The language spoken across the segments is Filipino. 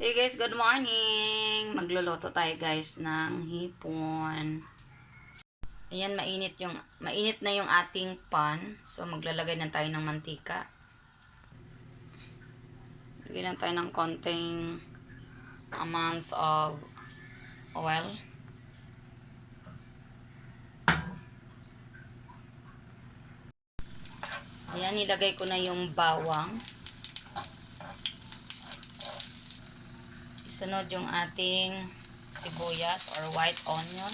Hey guys, good morning! Magluluto tayo guys ng hipon. Ayan, mainit na yung ating pan. So, maglalagay na tayo ng mantika. Lagyan lang tayo ng konting amounts of oil. Ayan, nilagay ko na yung bawang. Sunod yung ating sibuyas or white onion.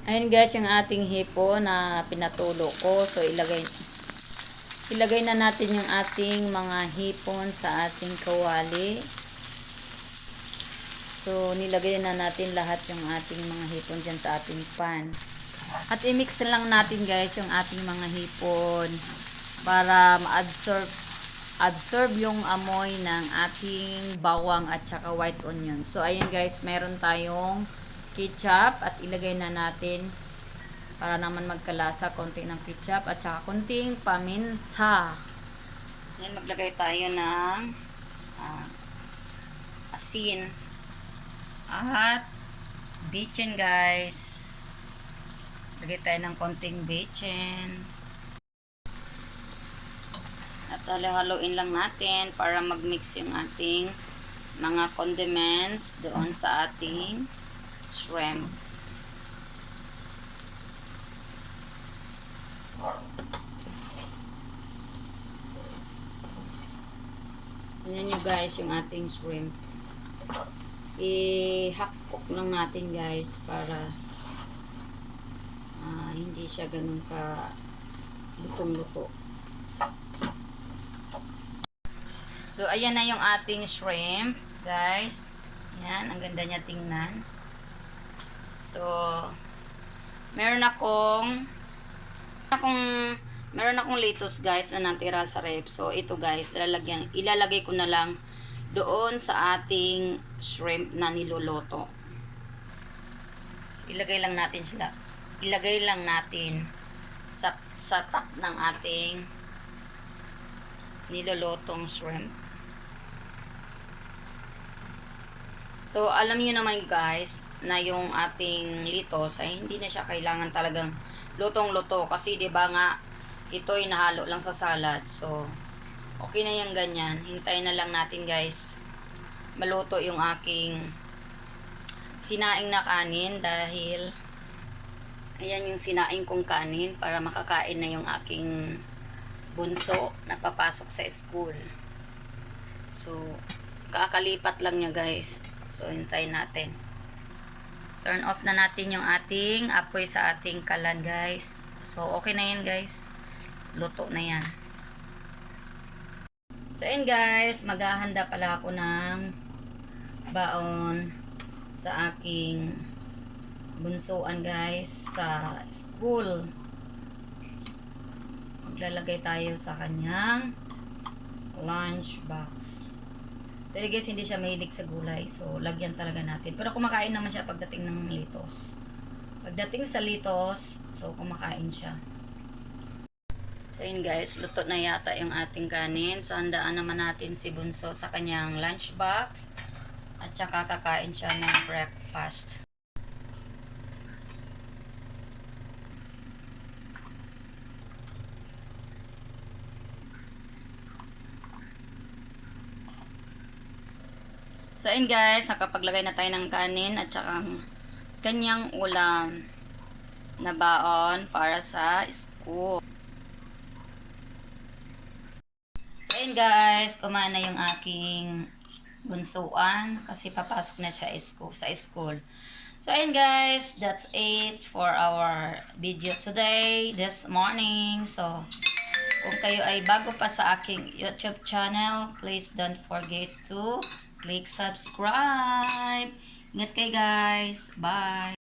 Ayan guys, yung ating hipo na pinatulo ko. So, ilagay na natin yung ating mga hipon sa ating kawali. So, nilagay na natin lahat yung ating mga hipon dyan sa ating pan. At i-mix lang natin guys yung ating mga hipon para ma-absorb yung amoy ng ating bawang at saka white onion. So, ayan guys, meron tayong ketchup at ilagay na natin para naman magkalasa, konti ng ketchup at saka konting paminta. Ayan, maglagay tayo ng asin. At bacon guys. Lagay tayo ng konting bacon. At haluin lang natin para mag-mix yung ating mga condiments doon sa ating shrimp. Yan yung guys yung ating shrimp. I-hack-cook lang natin guys para hindi siya ganun ka lutong-luto. So, ayan na yung ating shrimp guys. Yan, ang ganda niya tingnan. So, meron akong lettuce guys na natira sa ref. So, ito guys, ilalagay ko na lang doon sa ating shrimp na niluluto. So, ilagay lang natin sa top ng ating nilulutong shrimp. So, alam niyo naman guys na yung ating litos ay hindi na siya kailangan talagang lutong-luto kasi 'di ba nga ito ay nahalo lang sa salad. So, okay na yung ganyan. Hintayin na lang natin guys maluto yung aking sinaing na kanin dahil ayan yung sinaing kong kanin para makakain na yung aking bunso na papasok sa school. So, kakalipat lang niya guys. So, hintayin natin. Turn off na natin yung ating apoy sa ating kalan guys. So, okay na yan guys. Luto na yan. So, ayun guys, maghahanda pala ako ng baon sa aking bunsuan guys sa school. Maglalagay tayo sa kanyang lunch box. Pero guys, hindi siya mahilig sa gulay. So, lagyan talaga natin. Pero kumakain naman siya pagdating ng litos. Pagdating sa litos, so kumakain siya. So, yun guys, luto na yata yung ating kanin. So, handaan naman natin si Bunso sa kanyang lunch box. At saka kakain siya ng breakfast. So, yun guys, nakapaglagay na tayo ng kanin at saka kanyang ulam na baon para sa school. So, yun guys, kumain na yung aking bunsuan kasi papasok na siya sa school. So, ayun guys, that's it for our video today, this morning. So, kung kayo ay bago pa sa aking YouTube channel, please don't forget to click subscribe. Ingat kayo guys. Bye!